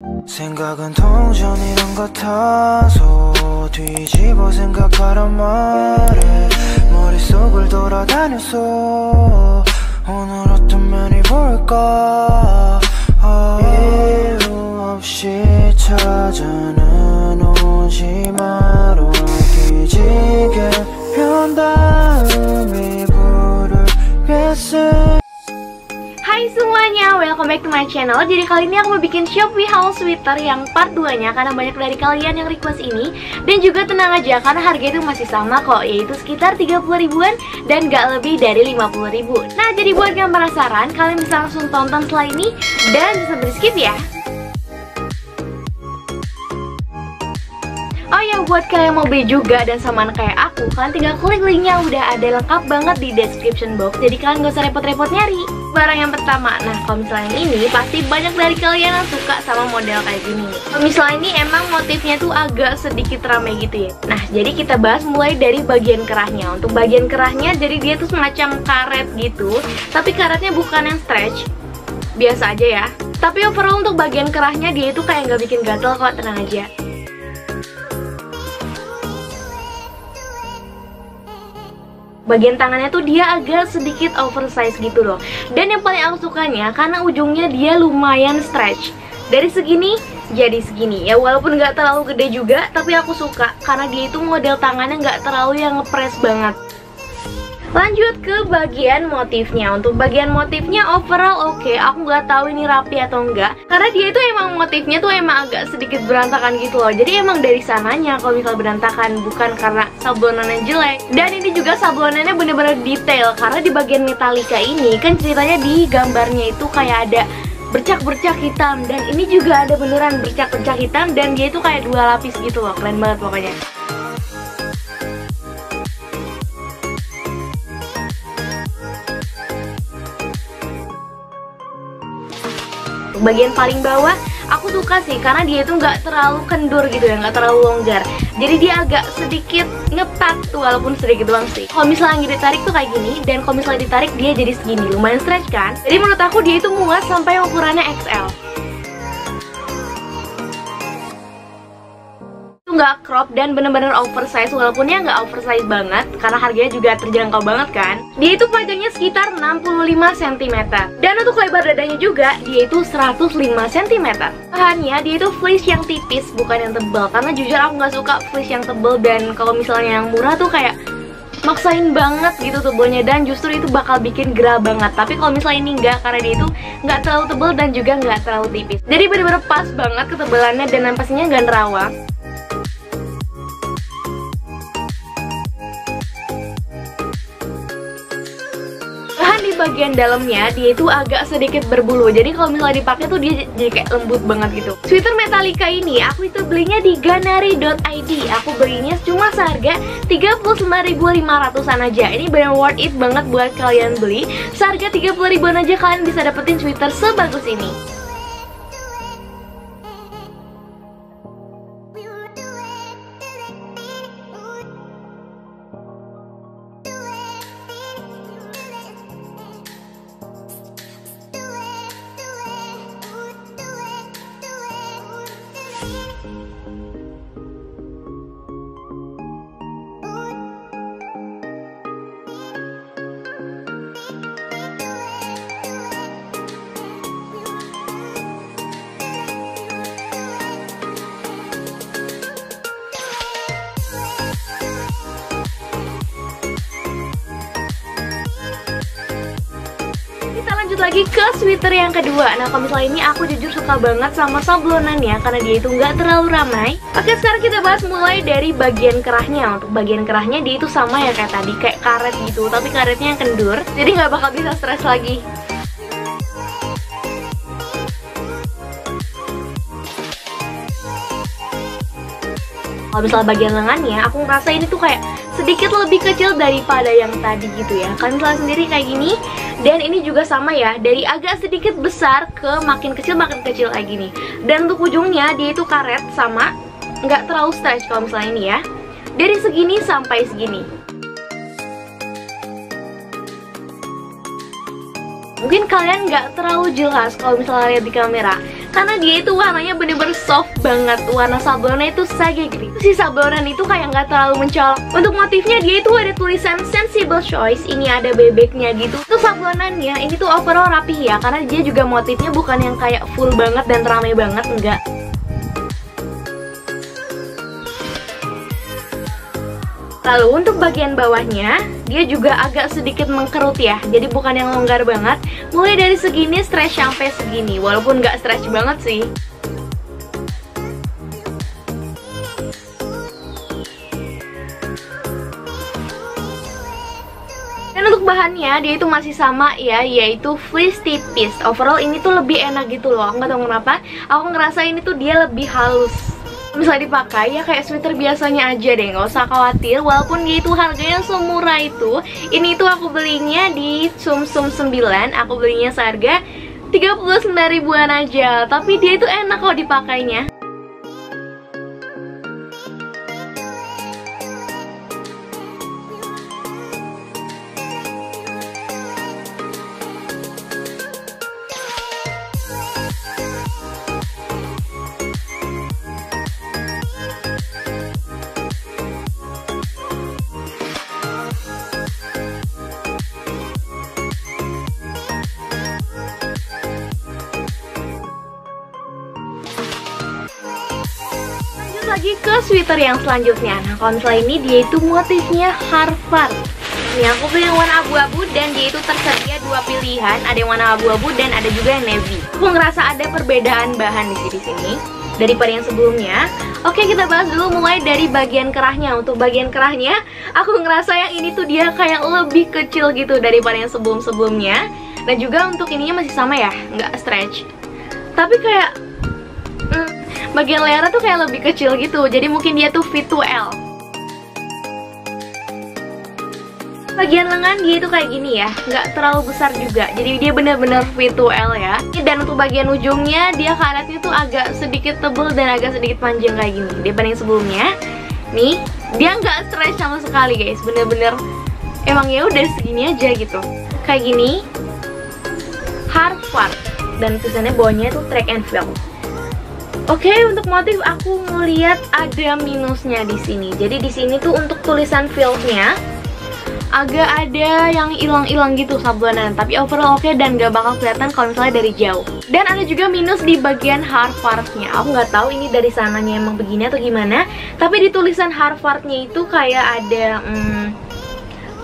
생각은 동전이란 같아서 뒤집어 생각하란 말에 머릿속을 돌아다녔어. 오늘 어떤 면이 볼까. 이유 없이 찾아는 오지 마로 뒤지게 편 다음 이불을 뺐어. Hai semuanya, welcome back to my channel. Jadi kali ini aku mau bikin Shopee haul sweater yang part 2-nya karena banyak dari kalian yang request ini. Dan juga tenang aja karena harga itu masih sama kok, yaitu sekitar 30 ribuan dan gak lebih dari 50 ribu. Nah, jadi buat yang penasaran, kalian bisa langsung tonton setelah ini dan bisa skip ya. Oh ya, buat kalian yang mau beli juga dan sama kayak aku, kalian tinggal klik linknya, udah ada lengkap banget di description box. Jadi kalian gak usah repot-repot nyari. Barang yang pertama, nah kalau misalnya ini pasti banyak dari kalian yang suka sama model kayak gini. Kalau misalnya ini emang motifnya tuh agak sedikit ramai gitu ya. Nah, jadi kita bahas mulai dari bagian kerahnya. Untuk bagian kerahnya, jadi dia tuh semacam karet gitu, tapi karetnya bukan yang stretch, biasa aja ya. Tapi overall untuk bagian kerahnya dia itu kayak nggak bikin gatel kok, tenang aja. Bagian tangannya tuh dia agak sedikit oversize gitu loh. Dan yang paling aku sukanya karena ujungnya dia lumayan stretch. Dari segini jadi segini ya, walaupun nggak terlalu gede juga, tapi aku suka karena dia itu model tangannya nggak terlalu yang ngepres banget. Lanjut ke bagian motifnya. Untuk bagian motifnya overall oke. Aku nggak tahu ini rapi atau enggak, karena dia itu emang motifnya tuh emang agak sedikit berantakan gitu loh. Jadi emang dari sananya kalau misal berantakan, bukan karena sablonannya jelek. Dan ini juga sablonannya bener-bener detail, karena di bagian metalika ini kan ceritanya di gambarnya itu kayak ada bercak-bercak hitam, dan ini juga ada beneran bercak-bercak hitam, dan dia itu kayak dua lapis gitu loh. Keren banget pokoknya. Bagian paling bawah aku suka sih karena dia itu nggak terlalu kendur gitu ya, nggak terlalu longgar. Jadi dia agak sedikit ngetat tuh, walaupun sedikit doang sih. Kalau misalnya ditarik tuh kayak gini, dan kalau misalnya ditarik dia jadi segini, lumayan stretch kan. Jadi menurut aku dia itu muat sampai ukurannya XL. Nggak crop dan bener-bener oversize, walaupun ya nggak oversize banget karena harganya juga terjangkau banget kan. Dia itu panjangnya sekitar 65 cm, dan untuk lebar dadanya juga dia itu 105 cm. Bahannya dia itu fleece yang tipis, bukan yang tebal, karena jujur aku nggak suka fleece yang tebal, dan kalau misalnya yang murah tuh kayak maksain banget gitu tebelnya, dan justru itu bakal bikin gerah banget. Tapi kalau misalnya ini enggak, karena dia itu nggak terlalu tebal dan juga nggak terlalu tipis, jadi bener-bener pas banget ketebalannya dan pastinya nggak nerawang. Di bagian dalamnya dia itu agak sedikit berbulu, jadi kalau misalnya dipakai tuh dia jadi kayak lembut banget gitu. Sweater metalika ini aku itu belinya di ganari.id. Aku belinya cuma seharga 39.500-an aja. Ini benar worth it banget buat kalian beli. Seharga 30 ribuan aja kalian bisa dapetin sweater sebagus ini. Lanjut lagi ke sweater yang kedua. Nah, kalau misalnya ini aku jujur suka banget sama sablonannya karena dia itu nggak terlalu ramai. Oke, sekarang kita bahas mulai dari bagian kerahnya. Untuk bagian kerahnya dia itu sama ya kayak tadi, kayak karet gitu, tapi karetnya yang kendur, jadi nggak bakal bisa stres lagi. Kalau misalnya bagian lengannya, aku ngerasa ini tuh kayak sedikit lebih kecil daripada yang tadi gitu ya. Kalian misalnya sendiri kayak gini, dan ini juga sama ya, dari agak sedikit besar ke makin kecil kayak gini. Dan untuk ujungnya dia itu karet sama, nggak terlalu stretch kalau misalnya ini ya. Dari segini sampai segini. Mungkin kalian nggak terlalu jelas kalau misalnya lihat di kamera, karena dia itu warnanya bener-bener soft banget. Warna sablonnya itu sage green. Si sablonan itu kayak nggak terlalu mencolok. Untuk motifnya dia itu ada tulisan sensible choice. Ini ada bebeknya gitu. Untuk sablonannya ini tuh overall rapih ya, karena dia juga motifnya bukan yang kayak full banget dan rame banget, enggak. Lalu untuk bagian bawahnya, dia juga agak sedikit mengkerut ya. Jadi bukan yang longgar banget. Mulai dari segini stretch sampai segini. Walaupun nggak stretch banget sih. Dan untuk bahannya, dia itu masih sama ya, yaitu fleece tipis. Overall ini tuh lebih enak gitu loh. Nggak tahu kenapa, aku ngerasa ini tuh dia lebih halus. Misalnya dipakai ya kayak sweater biasanya aja deh, nggak usah khawatir. Walaupun dia itu harganya semurah itu, ini tuh aku belinya di Sum-Sum 9. Aku belinya seharga 39 ribuan aja. Tapi dia itu enak kok dipakainya. Lagi ke sweater yang selanjutnya. Nah, kalau misalnya ini dia itu motifnya Harvard. Ini aku beli yang warna abu-abu dan dia itu tersedia dua pilihan, ada yang warna abu-abu dan ada juga yang navy. Aku ngerasa ada perbedaan bahan di sini daripada yang sebelumnya. Oke, kita bahas dulu mulai dari bagian kerahnya. Untuk bagian kerahnya, aku ngerasa yang ini tuh dia kayak lebih kecil gitu daripada yang sebelum-sebelumnya. Dan juga untuk ininya masih sama ya, nggak stretch. Tapi kayak bagian layarnya tuh kayak lebih kecil gitu. Jadi mungkin dia tuh fit to L. Bagian lengan dia itu kayak gini ya, nggak terlalu besar juga. Jadi dia bener-bener fit to L ya. Dan untuk bagian ujungnya dia karetnya tuh agak sedikit tebel dan agak sedikit panjang kayak gini dibanding sebelumnya. Nih, dia nggak stretch sama sekali guys. Bener-bener emang ya udah segini aja gitu. Kayak gini. Harvard. Dan tulisannya bawahnya tuh track and field. Oke, untuk motif aku ngeliat ada minusnya di sini. Jadi di sini tuh untuk tulisan fieldnya agak ada yang hilang-hilang gitu sablonan. Tapi overall oke dan gak bakal kelihatan kalau misalnya dari jauh. Dan ada juga minus di bagian Harvardnya. Aku nggak tahu ini dari sananya emang begini atau gimana. Tapi di tulisan Harvardnya itu kayak ada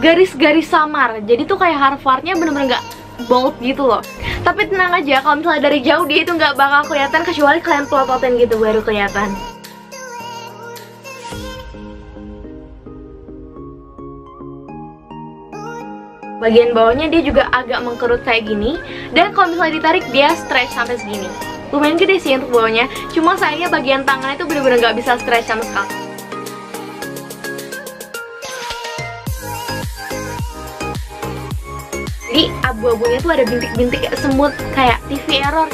garis-garis samar. Jadi tuh kayak Harvardnya bener-bener gak bold gitu loh. Tapi tenang aja, kalau misalnya dari jauh dia itu nggak bakal kelihatan kecuali kalian pelototin gitu baru kelihatan. Bagian bawahnya dia juga agak mengkerut kayak gini. Dan kalau misalnya ditarik dia stretch sampai segini. Lumayan gede sih untuk bawahnya. Cuma sayangnya bagian tangannya itu bener-bener nggak bisa stretch sama sekali. Jadi abu-abunya tuh ada bintik-bintik semut kayak TV error.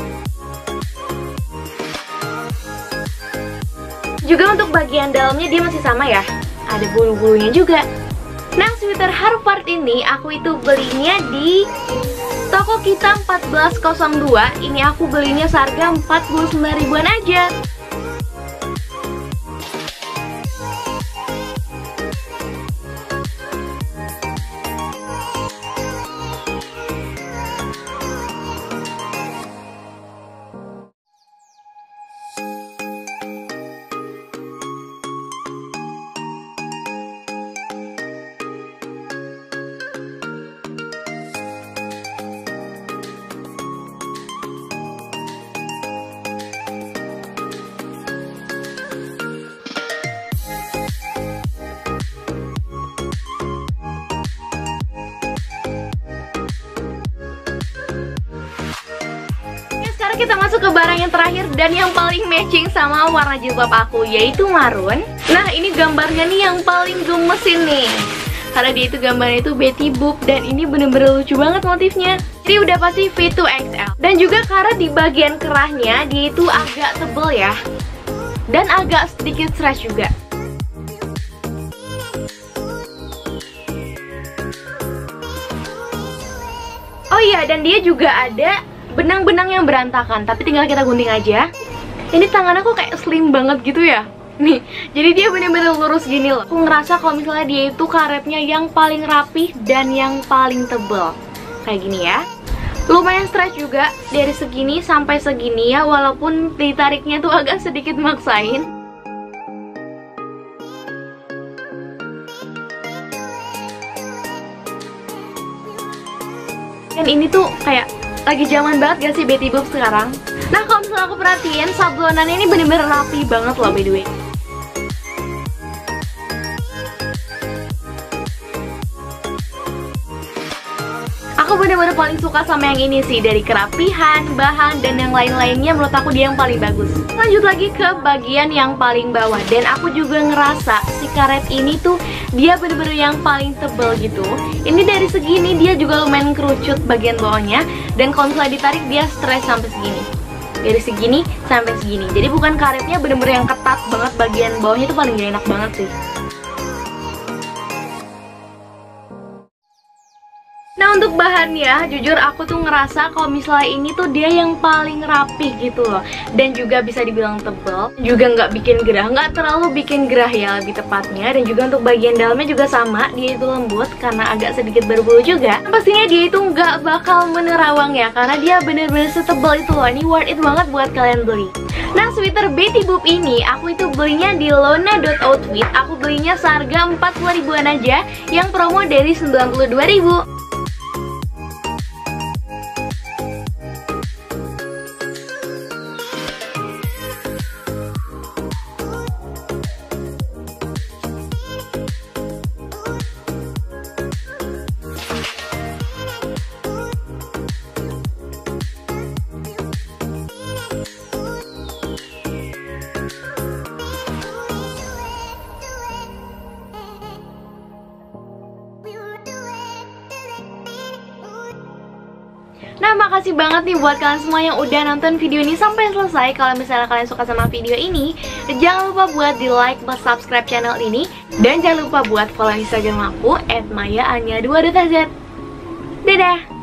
Juga untuk bagian dalamnya dia masih sama ya, ada bulu-bulunya juga. Nah, sweater Harvard ini aku itu belinya di toko kita 1402. Ini aku belinya seharga 49 ribuan aja. Kita masuk ke barang yang terakhir dan yang paling matching sama warna jilbab aku, yaitu marun. Nah, ini gambarnya nih yang paling gemesin nih, karena dia itu gambarnya itu Betty Boop dan ini bener-bener lucu banget motifnya. Jadi udah pasti fit to XL. Dan juga karena di bagian kerahnya dia itu agak tebel ya, dan agak sedikit stretch juga. Oh iya, dan dia juga ada benang-benang yang berantakan, tapi tinggal kita gunting aja. Ini tangannya kok kayak slim banget gitu ya. Nih, jadi dia bener-bener lurus gini loh. Aku ngerasa kalau misalnya dia itu karetnya yang paling rapih dan yang paling tebel. Kayak gini ya. Lumayan stretch juga dari segini sampai segini ya, walaupun ditariknya tuh agak sedikit maksain. Dan ini tuh kayak lagi zaman banget gak sih Betty Boop sekarang? Nah, kalau misalnya aku perhatiin, sablonannya ini bener-bener rapi banget loh by the way. Aku bener-bener paling suka sama yang ini sih. Dari kerapihan, bahan, dan yang lain-lainnya menurut aku dia yang paling bagus. Lanjut lagi ke bagian yang paling bawah. Dan aku juga ngerasa si karet ini tuh dia bener-bener yang paling tebel gitu. Ini dari segini dia juga lumayan kerucut bagian bawahnya. Dan kalau misalnya ditarik dia stretch sampai segini. Dari segini sampai segini. Jadi bukan karetnya bener-bener yang ketat banget, bagian bawahnya tuh paling gak enak banget sih. Nah, untuk bahannya, jujur aku tuh ngerasa kalau misalnya ini tuh dia yang paling rapih gitu loh. Dan juga bisa dibilang tebel, juga nggak bikin gerah, nggak terlalu bikin gerah ya lebih tepatnya. Dan juga untuk bagian dalamnya juga sama, dia itu lembut karena agak sedikit berbulu juga. Pastinya dia itu nggak bakal menerawang ya, karena dia bener-bener setebel itu loh. Ini worth it banget buat kalian beli. Nah, sweater Betty Boop ini aku itu belinya di lona.outfit. Aku belinya seharga 40 ribuan aja, yang promo dari 92 ribu. Nah, makasih banget nih buat kalian semua yang udah nonton video ini sampai selesai. Kalau misalnya kalian suka sama video ini, jangan lupa buat di like, subscribe channel ini. Dan jangan lupa buat follow Instagram aku @mayaanya2.z. Dadah!